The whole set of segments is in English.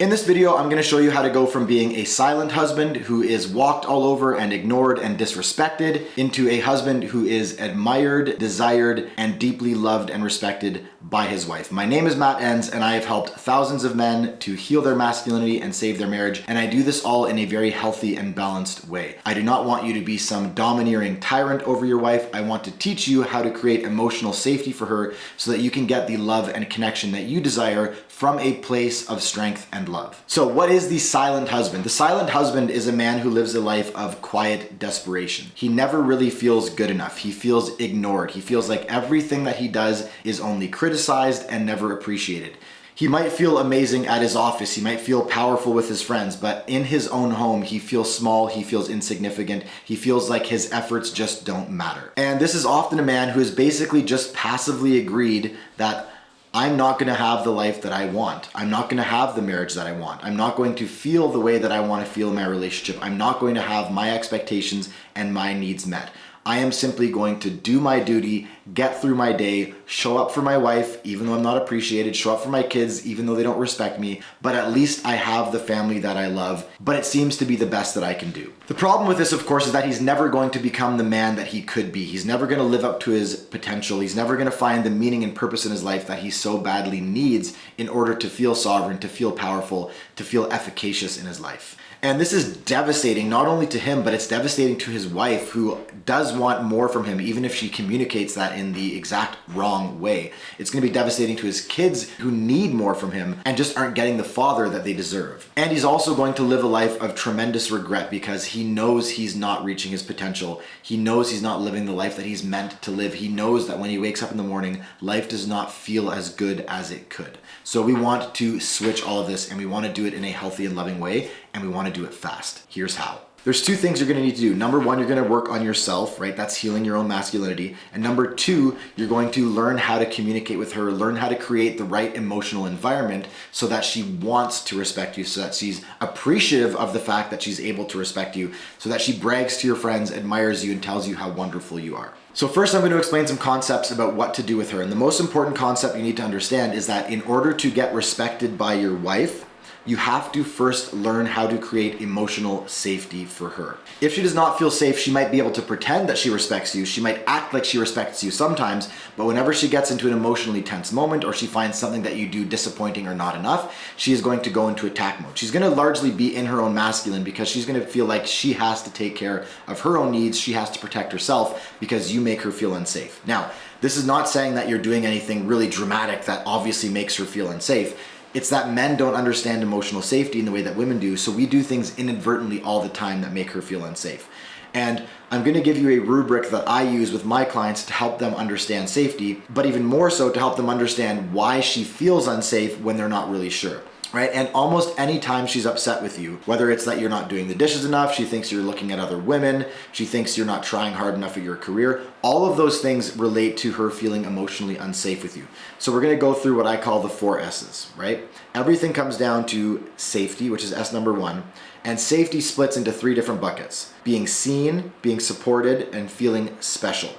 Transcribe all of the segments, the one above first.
In this video, I'm going to show you how to go from being a silent husband who is walked all over and ignored and disrespected into a husband who is admired, desired, and deeply loved and respected by his wife. My name is Matt Enns, and I have helped thousands of men to heal their masculinity and save their marriage, and I do this all in a very healthy and balanced way. I do not want you to be some domineering tyrant over your wife. I want to teach you how to create emotional safety for her so that you can get the love and connection that you desire from a place of strength and love. So what is the silent husband? The silent husband is a man who lives a life of quiet desperation. He never really feels good enough. He feels ignored. He feels like everything that he does is only criticized and never appreciated. He might feel amazing at his office. He might feel powerful with his friends, but in his own home, he feels small. He feels insignificant. He feels like his efforts just don't matter. And this is often a man who has basically just passively agreed that I'm not going to have the life that I want. I'm not going to have the marriage that I want. I'm not going to feel the way that I want to feel in my relationship. I'm not going to have my expectations and my needs met. I am simply going to do my duty, get through my day, show up for my wife, even though I'm not appreciated, show up for my kids, even though they don't respect me, but at least I have the family that I love, but it seems to be the best that I can do. The problem with this, of course, is that he's never going to become the man that he could be. He's never going to live up to his potential. He's never going to find the meaning and purpose in his life that he so badly needs in order to feel sovereign, to feel powerful, to feel efficacious in his life. And this is devastating, not only to him, but it's devastating to his wife, who does want more from him, even if she communicates that in the exact wrong way. It's going to be devastating to his kids, who need more from him and just aren't getting the father that they deserve. And he's also going to live a life of tremendous regret because he knows he's not reaching his potential. He knows he's not living the life that he's meant to live. He knows that when he wakes up in the morning, life does not feel as good as it could. So we want to switch all of this, and we want to do it in a healthy and loving way, and we want to do it fast. Here's how. There's two things you're going to need to do. Number one, you're going to work on yourself, right? That's healing your own masculinity. And number two, you're going to learn how to communicate with her, learn how to create the right emotional environment so that she wants to respect you, so that she's appreciative of the fact that she's able to respect you, so that she brags to your friends, admires you, and tells you how wonderful you are. So first, I'm going to explain some concepts about what to do with her. And the most important concept you need to understand is that in order to get respected by your wife, you have to first learn how to create emotional safety for her. If she does not feel safe, she might be able to pretend that she respects you. She might act like she respects you sometimes, but whenever she gets into an emotionally tense moment, or she finds something that you do disappointing or not enough, she is going to go into attack mode. She's going to largely be in her own masculine because she's going to feel like she has to take care of her own needs. She has to protect herself because you make her feel unsafe. Now, this is not saying that you're doing anything really dramatic that obviously makes her feel unsafe. It's that men don't understand emotional safety in the way that women do, so we do things inadvertently all the time that make her feel unsafe. And I'm going to give you a rubric that I use with my clients to help them understand safety, but even more so to help them understand why she feels unsafe when they're not really sure. Right? And almost any time she's upset with you, whether it's that you're not doing the dishes enough, she thinks you're looking at other women, she thinks you're not trying hard enough at your career, all of those things relate to her feeling emotionally unsafe with you. So we're going to go through what I call the 4 S's, right? Everything comes down to safety, which is S number 1, and safety splits into 3 different buckets: being seen, being supported, and feeling special.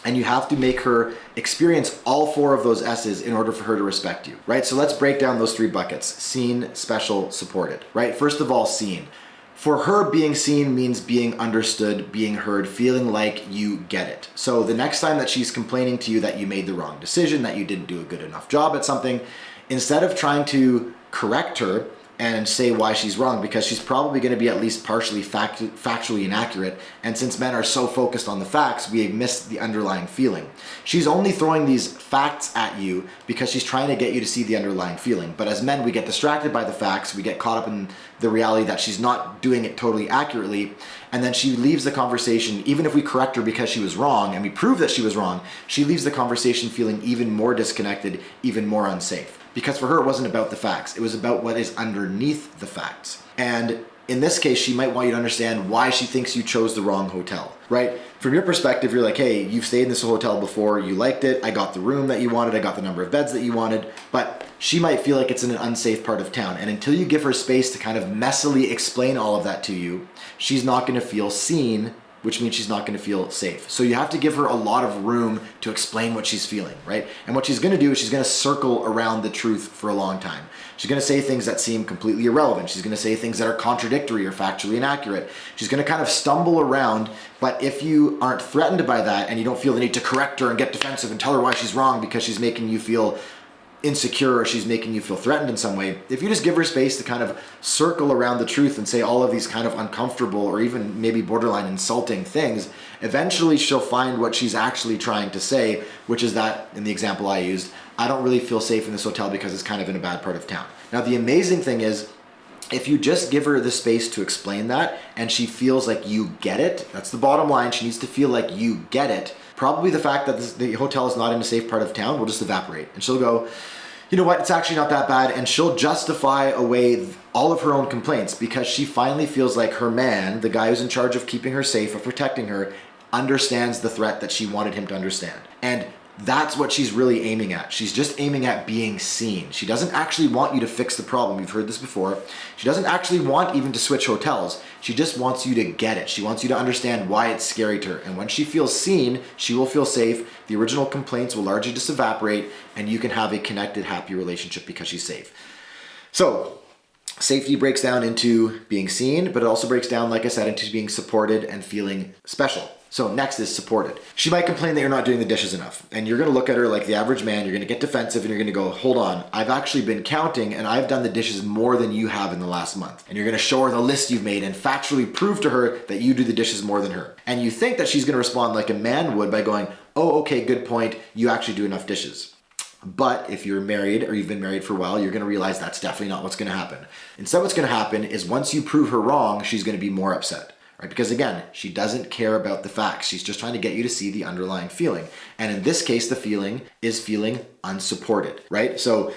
And you have to make her experience all 4 of those S's in order for her to respect you, right? So let's break down those 3 buckets: seen, special, supported, right? First of all, seen. For her, being seen means being understood, being heard, feeling like you get it. So the next time that she's complaining to you that you made the wrong decision, that you didn't do a good enough job at something, instead of trying to correct her and say why she's wrong, because she's probably going to be at least partially factually inaccurate, and since men are so focused on the facts, we miss the underlying feeling. She's only throwing these facts at you because she's trying to get you to see the underlying feeling. But as men, we get distracted by the facts, we get caught up in the reality that she's not doing it totally accurately, and then she leaves the conversation, even if we correct her because she was wrong and we prove that she was wrong, she leaves the conversation feeling even more disconnected, even more unsafe. Because for her, it wasn't about the facts. It was about what is underneath the facts. And in this case, she might want you to understand why she thinks you chose the wrong hotel, right? From your perspective, you're like, hey, you've stayed in this hotel before, you liked it, I got the room that you wanted, I got the number of beds that you wanted, but she might feel like it's in an unsafe part of town. And until you give her space to kind of messily explain all of that to you, she's not going to feel seen which means she's not going to feel safe. So you have to give her a lot of room to explain what she's feeling, right? And what she's going to do is she's going to circle around the truth for a long time. She's going to say things that seem completely irrelevant. She's going to say things that are contradictory or factually inaccurate. She's going to kind of stumble around, but if you aren't threatened by that and you don't feel the need to correct her and get defensive and tell her why she's wrong because she's making you feel insecure or she's making you feel threatened in some way, if you just give her space to kind of circle around the truth and say all of these kind of uncomfortable or even maybe borderline insulting things, eventually she'll find what she's actually trying to say, which is that, in the example I used, I don't really feel safe in this hotel because it's kind of in a bad part of town. Now, the amazing thing is, if you just give her the space to explain that and she feels like you get it, that's the bottom line, she needs to feel like you get it, probably the fact that the hotel is not in a safe part of town will just evaporate. And she'll go, you know what, it's actually not that bad. And she'll justify away all of her own complaints because she finally feels like her man, the guy who's in charge of keeping her safe, of protecting her, understands the threat that she wanted him to understand. And that's what she's really aiming at. She's just aiming at being seen. She doesn't actually want you to fix the problem. You've heard this before. She doesn't actually want even to switch hotels. She just wants you to get it. She wants you to understand why it's scary to her. And when she feels seen, she will feel safe. The original complaints will largely just evaporate and you can have a connected, happy relationship because she's safe. So, safety breaks down into being seen, but it also breaks down, like I said, into being supported and feeling special. So next is supported. She might complain that you're not doing the dishes enough. And you're gonna look at her like the average man, you're gonna get defensive and you're gonna go, hold on, I've actually been counting and I've done the dishes more than you have in the last month. And you're gonna show her the list you've made and factually prove to her that you do the dishes more than her. And you think that she's gonna respond like a man would by going, oh, okay, good point, you actually do enough dishes. But if you're married or you've been married for a while, you're gonna realize that's definitely not what's gonna happen. Instead, what's gonna happen is once you prove her wrong, she's gonna be more upset. Right? Because again, she doesn't care about the facts. She's just trying to get you to see the underlying feeling. And in this case, the feeling is feeling unsupported, right? So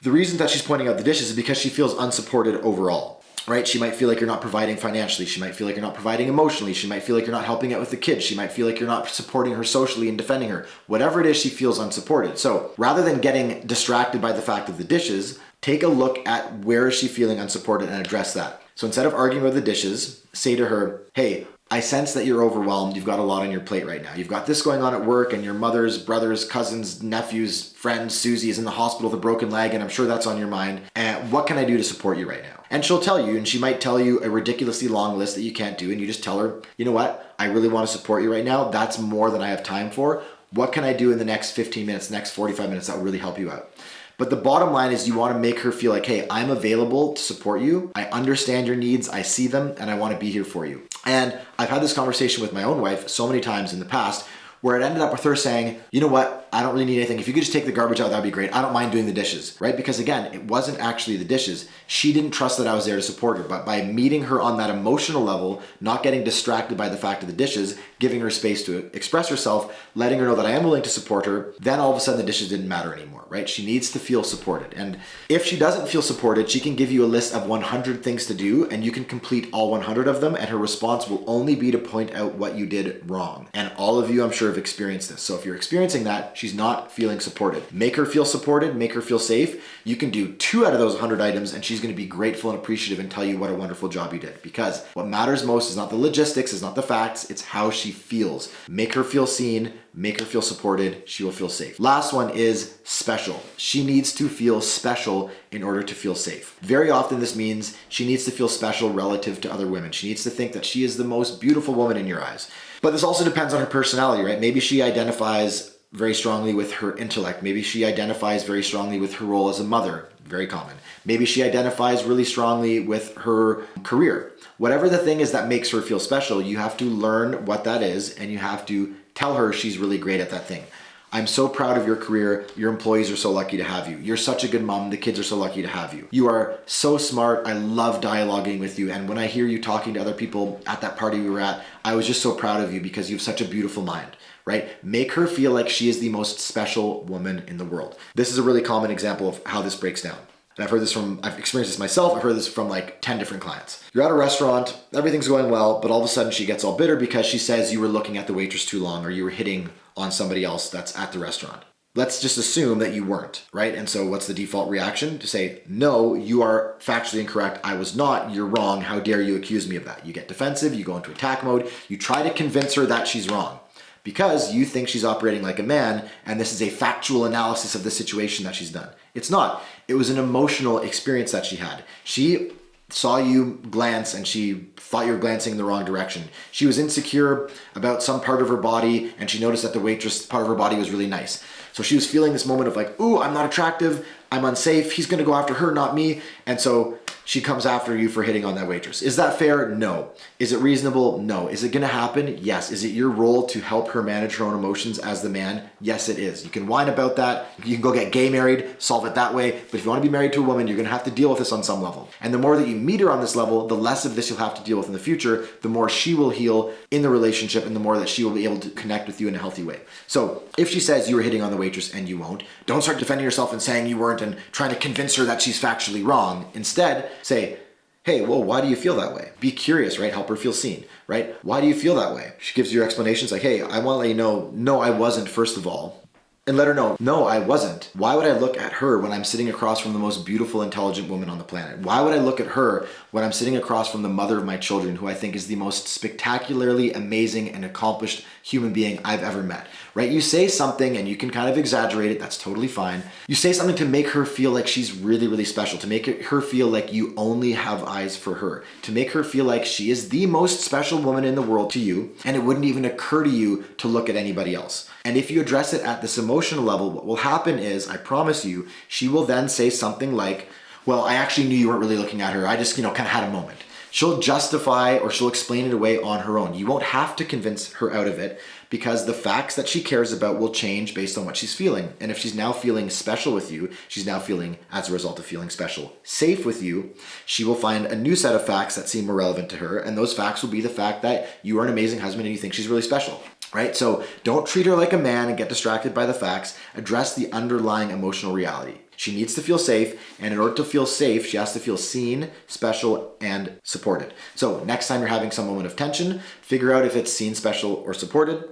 the reason that she's pointing out the dishes is because she feels unsupported overall, right? She might feel like you're not providing financially. She might feel like you're not providing emotionally. She might feel like you're not helping out with the kids. She might feel like you're not supporting her socially and defending her. Whatever it is, she feels unsupported. So rather than getting distracted by the fact of the dishes, take a look at where is she feeling unsupported and address that. So instead of arguing about the dishes, say to her, hey, I sense that you're overwhelmed. You've got a lot on your plate right now. You've got this going on at work and your mother's, brothers, cousins, nephews, friends, Susie is in the hospital with a broken leg and I'm sure that's on your mind. And what can I do to support you right now? And she'll tell you, and she might tell you a ridiculously long list that you can't do and you just tell her, you know what? I really want to support you right now. That's more than I have time for. What can I do in the next 15 minutes, next 45 minutes that will really help you out? But the bottom line is you want to make her feel like, hey, I'm available to support you. I understand your needs. I see them and I want to be here for you. And I've had this conversation with my own wife so many times in the past where it ended up with her saying, you know what, I don't really need anything. If you could just take the garbage out, that'd be great. I don't mind doing the dishes, right? Because again, it wasn't actually the dishes. She didn't trust that I was there to support her, but by meeting her on that emotional level, not getting distracted by the fact of the dishes, giving her space to express herself, letting her know that I am willing to support her, then all of a sudden the dishes didn't matter anymore, right? She needs to feel supported. And if she doesn't feel supported, she can give you a list of 100 things to do and you can complete all 100 of them and her response will only be to point out what you did wrong. And all of you, I'm sure, have experienced this. So if you're experiencing that, she's not feeling supported. Make her feel supported, make her feel safe. You can do 2 out of those 100 items and she's going to be grateful and appreciative and tell you what a wonderful job you did. Because what matters most is not the logistics, is not the facts, it's how she feels. Make her feel seen, make her feel supported, she will feel safe. Last one is special. She needs to feel special in order to feel safe. Very often this means she needs to feel special relative to other women. She needs to think that she is the most beautiful woman in your eyes. But this also depends on her personality, right? Maybe she identifies very strongly with her intellect. Maybe she identifies very strongly with her role as a mother, very common. Maybe she identifies really strongly with her career. Whatever the thing is that makes her feel special, you have to learn what that is and you have to tell her she's really great at that thing. I'm so proud of your career. Your employees are so lucky to have you. You're such a good mom. The kids are so lucky to have you. You are so smart. I love dialoguing with you. And when I hear you talking to other people at that party we were at, I was just so proud of you because you have such a beautiful mind, right? Make her feel like she is the most special woman in the world. This is a really common example of how this breaks down. And I've experienced this myself. I've heard this from like 10 different clients. You're at a restaurant, everything's going well, but all of a sudden she gets all bitter because she says you were looking at the waitress too long or you were hitting on somebody else that's at the restaurant. let's just assume that you weren't, right? And so what's the default reaction? To say, no, you are factually incorrect. I was not. You're wrong. How dare you accuse me of that? You get defensive. You go into attack mode. You try to convince her that she's wrong because you think she's operating like a man, and this is a factual analysis of the situation that she's done. It's not. It was an emotional experience that she had. She saw you glance and she thought you were glancing in the wrong direction. She was insecure about some part of her body and she noticed that the waitress part of her body was really nice. So she was feeling this moment of like, ooh, I'm not attractive, I'm unsafe, he's gonna go after her, not me. And so she comes after you for hitting on that waitress. Is that fair? No. Is it reasonable? No. Is it gonna happen? Yes. Is it your role to help her manage her own emotions as the man? Yes, it is. You can whine about that. You can go get gay married, solve it that way. But if you wanna be married to a woman, you're gonna have to deal with this on some level. And the more that you meet her on this level, the less of this you'll have to deal with in the future, the more she will heal in the relationship and the more that she will be able to connect with you in a healthy way. So if she says you were hitting on the waitress and you won't, don't start defending yourself and saying you weren't and trying to convince her that she's factually wrong. Instead, say, hey, well, why do you feel that way? Be curious, right? Help her feel seen, right? Why do you feel that way? She gives you your explanations like, hey, I want to let you know, no, I wasn't, first of all. And let her know, no, I wasn't. Why would I look at her when I'm sitting across from the most beautiful, intelligent woman on the planet? Why would I look at her when I'm sitting across from the mother of my children, who I think is the most spectacularly amazing and accomplished human being I've ever met, right? You say something and you can kind of exaggerate it. That's totally fine. You say something to make her feel like she's really, really special, to make her feel like you only have eyes for her, to make her feel like she is the most special woman in the world to you, and it wouldn't even occur to you to look at anybody else. And if you address it at this emotional level, what will happen is, I promise you, she will then say something like, well, I actually knew you weren't really looking at her. I just, kind of had a moment. She'll justify or she'll explain it away on her own. You won't have to convince her out of it because the facts that she cares about will change based on what she's feeling. And if she's now feeling special with you, she's now feeling, as a result of feeling special, safe with you, she will find a new set of facts that seem more relevant to her. And those facts will be the fact that you are an amazing husband and you think she's really special. Right? So don't treat her like a man and get distracted by the facts. Address the underlying emotional reality. She needs to feel safe, and in order to feel safe, she has to feel seen, special, and supported. So next time you're having some moment of tension, figure out if it's seen, special, or supported,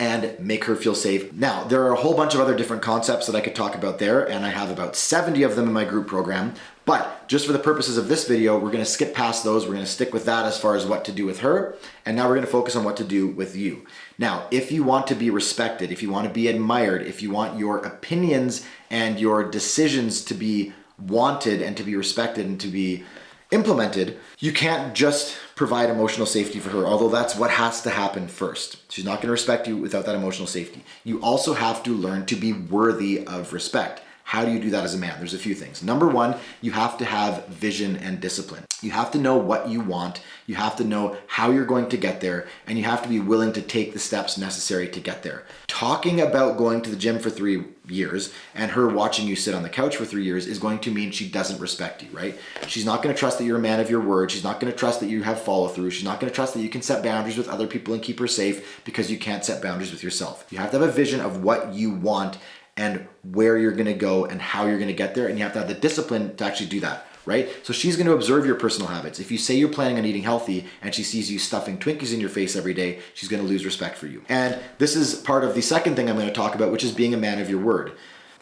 and make her feel safe. Now, there are a whole bunch of other different concepts that I could talk about there, and I have about 70 of them in my group program. But just for the purposes of this video, we're gonna skip past those. We're gonna stick with that as far as what to do with her. And now we're gonna focus on what to do with you. Now, if you want to be respected, if you want to be admired, if you want your opinions and your decisions to be wanted and to be respected and to be implemented, you can't just provide emotional safety for her, although that's what has to happen first. She's not gonna respect you without that emotional safety. You also have to learn to be worthy of respect. How do you do that as a man? There's a few things. Number one, you have to have vision and discipline. You have to know what you want. You have to know how you're going to get there, and you have to be willing to take the steps necessary to get there. Talking about going to the gym for 3 years and her watching you sit on the couch for 3 years is going to mean she doesn't respect you, right? She's not going to trust that you're a man of your word. She's not going to trust that you have follow through. She's not going to trust that you can set boundaries with other people and keep her safe because you can't set boundaries with yourself. You have to have a vision of what you want and where you're gonna go and how you're gonna get there, and you have to have the discipline to actually do that, right? So she's gonna observe your personal habits. If you say you're planning on eating healthy and she sees you stuffing Twinkies in your face every day, she's gonna lose respect for you. And this is part of the second thing I'm gonna talk about, which is being a man of your word.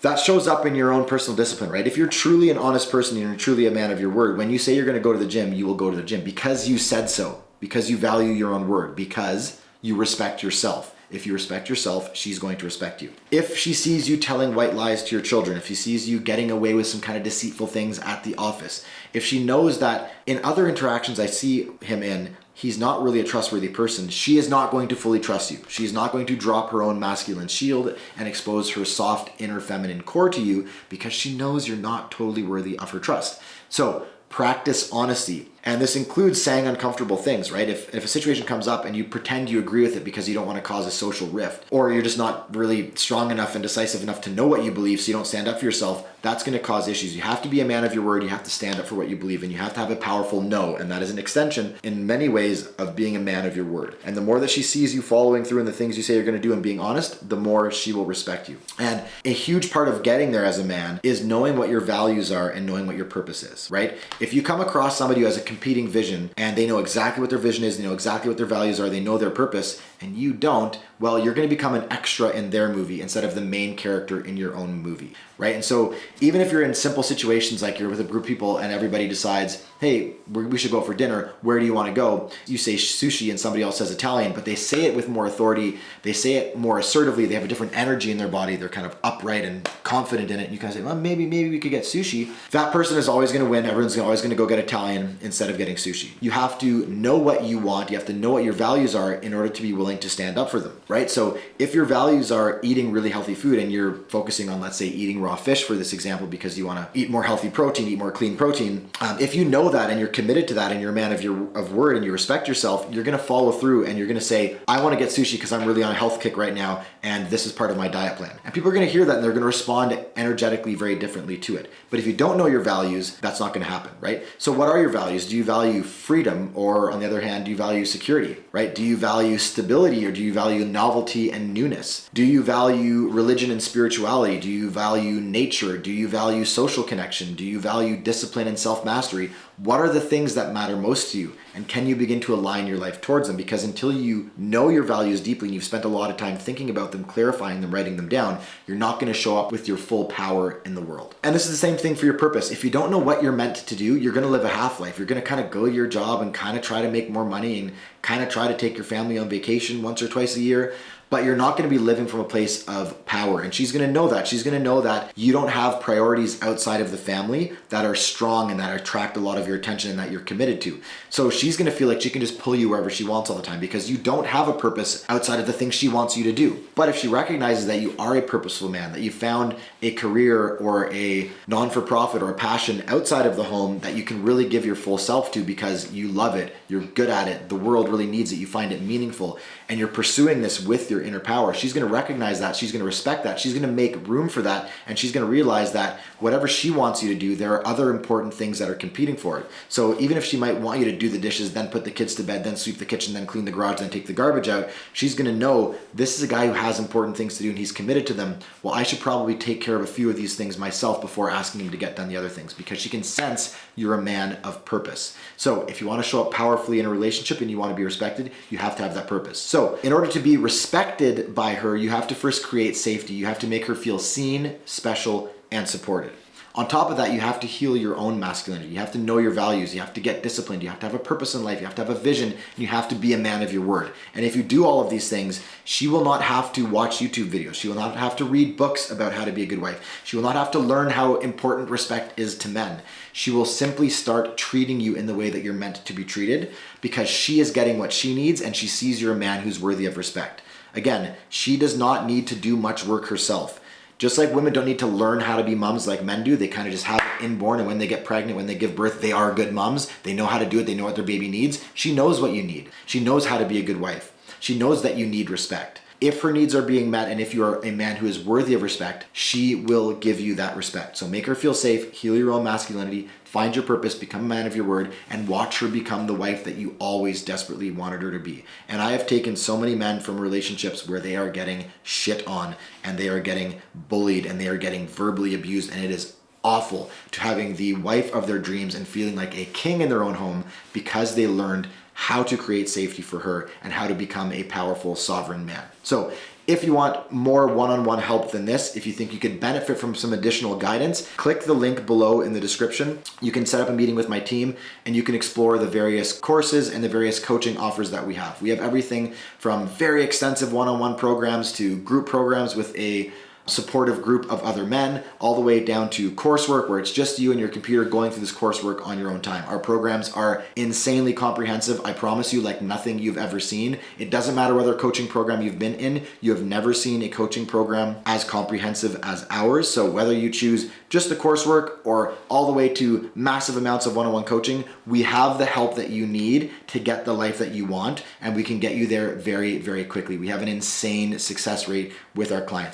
That shows up in your own personal discipline, right? If you're truly an honest person and you're truly a man of your word, when you say you're gonna go to the gym, you will go to the gym because you said so, because you value your own word, because you respect yourself. If you respect yourself, she's going to respect you. If she sees you telling white lies to your children, if she sees you getting away with some kind of deceitful things at the office, if she knows that in other interactions I see him in, he's not really a trustworthy person, she is not going to fully trust you. She's not going to drop her own masculine shield and expose her soft inner feminine core to you because she knows you're not totally worthy of her trust. So practice honesty. And this includes saying uncomfortable things, right? If a situation comes up and you pretend you agree with it because you don't want to cause a social rift, or you're just not really strong enough and decisive enough to know what you believe so you don't stand up for yourself, that's going to cause issues. You have to be a man of your word. You have to stand up for what you believe, and you have to have a powerful no. And that is an extension in many ways of being a man of your word. And the more that she sees you following through in the things you say you're going to do and being honest, the more she will respect you. And a huge part of getting there as a man is knowing what your values are and knowing what your purpose is, right? If you come across somebody who has a competing vision and they know exactly what their vision is, they know exactly what their values are, they know their purpose, and you don't, well, you're going to become an extra in their movie instead of the main character in your own movie, right? And so even if you're in simple situations like you're with a group of people and everybody decides, hey, we should go for dinner, where do you want to go? You say sushi and somebody else says Italian, but they say it with more authority, they say it more assertively, they have a different energy in their body, they're kind of upright and confident in it, and you kind of say, well, maybe we could get sushi. That person is always going to win, everyone's always going to go get Italian instead of getting sushi. You have to know what you want, you have to know what your values are in order to be willing to stand up for them, right? So if your values are eating really healthy food and you're focusing on, let's say, eating raw fish for this example because you want to eat more healthy protein, eat more clean protein, if you know that and you're committed to that and you're a man of word and you respect yourself, you're going to follow through and you're going to say, I want to get sushi because I'm really on a health kick right now and this is part of my diet plan. And people are going to hear that and they're going to respond energetically very differently to it. But if you don't know your values, that's not going to happen, right? So what are your values? Do you value freedom, or on the other hand, do you value security, right? Do you value stability, or do you value novelty and newness? Do you value religion and spirituality? Do you value nature? Do you value social connection? Do you value discipline and self-mastery? What are the things that matter most to you? And can you begin to align your life towards them? Because until you know your values deeply and you've spent a lot of time thinking about them, clarifying them, writing them down, you're not going to show up with your full power in the world. And this is the same thing for your purpose. If you don't know what you're meant to do, you're going to live a half life. You're going to kind of go your job and kind of try to make more money and kind of try to take your family on vacation once or twice a year. But you're not going to be living from a place of power. And she's going to know that. She's going to know that you don't have priorities outside of the family that are strong and that attract a lot of your attention and that you're committed to. So she's going to feel like she can just pull you wherever she wants all the time because you don't have a purpose outside of the things she wants you to do. But if she recognizes that you are a purposeful man, that you found a career or a non-for-profit or a passion outside of the home that you can really give your full self to because you love it, you're good at it, the world really needs it, you find it meaningful, and you're pursuing this with your inner power, she's going to recognize that, she's going to respect that, she's going to make room for that, and she's going to realize that whatever she wants you to do, there are other important things that are competing for it. So even if she might want you to do the dishes, then put the kids to bed, then sweep the kitchen, then clean the garage, then take the garbage out, she's going to know this is a guy who has important things to do and he's committed to them. Well, I should probably take care of a few of these things myself before asking him to get done the other things, because she can sense you're a man of purpose. So if you want to show up powerfully in a relationship and you want to be respected, you have to have that purpose. So in order to be respected by her, you have to first create safety. You have to make her feel seen, special, and supported. On top of that, you have to heal your own masculinity. You have to know your values. You have to get disciplined. You have to have a purpose in life. You have to have a vision. And you have to be a man of your word. And if you do all of these things, she will not have to watch YouTube videos. She will not have to read books about how to be a good wife. She will not have to learn how important respect is to men. She will simply start treating you in the way that you're meant to be treated because she is getting what she needs and she sees you're a man who's worthy of respect. Again, she does not need to do much work herself. Just like women don't need to learn how to be moms like men do, they kind of just have it inborn, and when they get pregnant, when they give birth, they are good moms. They know how to do it. They know what their baby needs. She knows what you need. She knows how to be a good wife. She knows that you need respect. If her needs are being met and if you are a man who is worthy of respect, she will give you that respect. So make her feel safe, heal your own masculinity, find your purpose, become a man of your word, and watch her become the wife that you always desperately wanted her to be. And I have taken so many men from relationships where they are getting shit on and they are getting bullied and they are getting verbally abused, and it is awful to having the wife of their dreams and feeling like a king in their own home because they learned how to create safety for her and how to become a powerful sovereign man. So if you want more one-on-one help than this, if you think you could benefit from some additional guidance, click the link below in the description. You can set up a meeting with my team and you can explore the various courses and the various coaching offers that we have. We have everything from very extensive one-on-one programs to group programs with a supportive group of other men, all the way down to coursework where it's just you and your computer going through this coursework on your own time. Our programs are insanely comprehensive. I promise you, like nothing you've ever seen. It doesn't matter whether coaching program you've been in, you have never seen a coaching program as comprehensive as ours. So whether you choose just the coursework or all the way to massive amounts of one-on-one coaching, we have the help that you need to get the life that you want, and we can get you there very, very quickly. We have an insane success rate with our clients.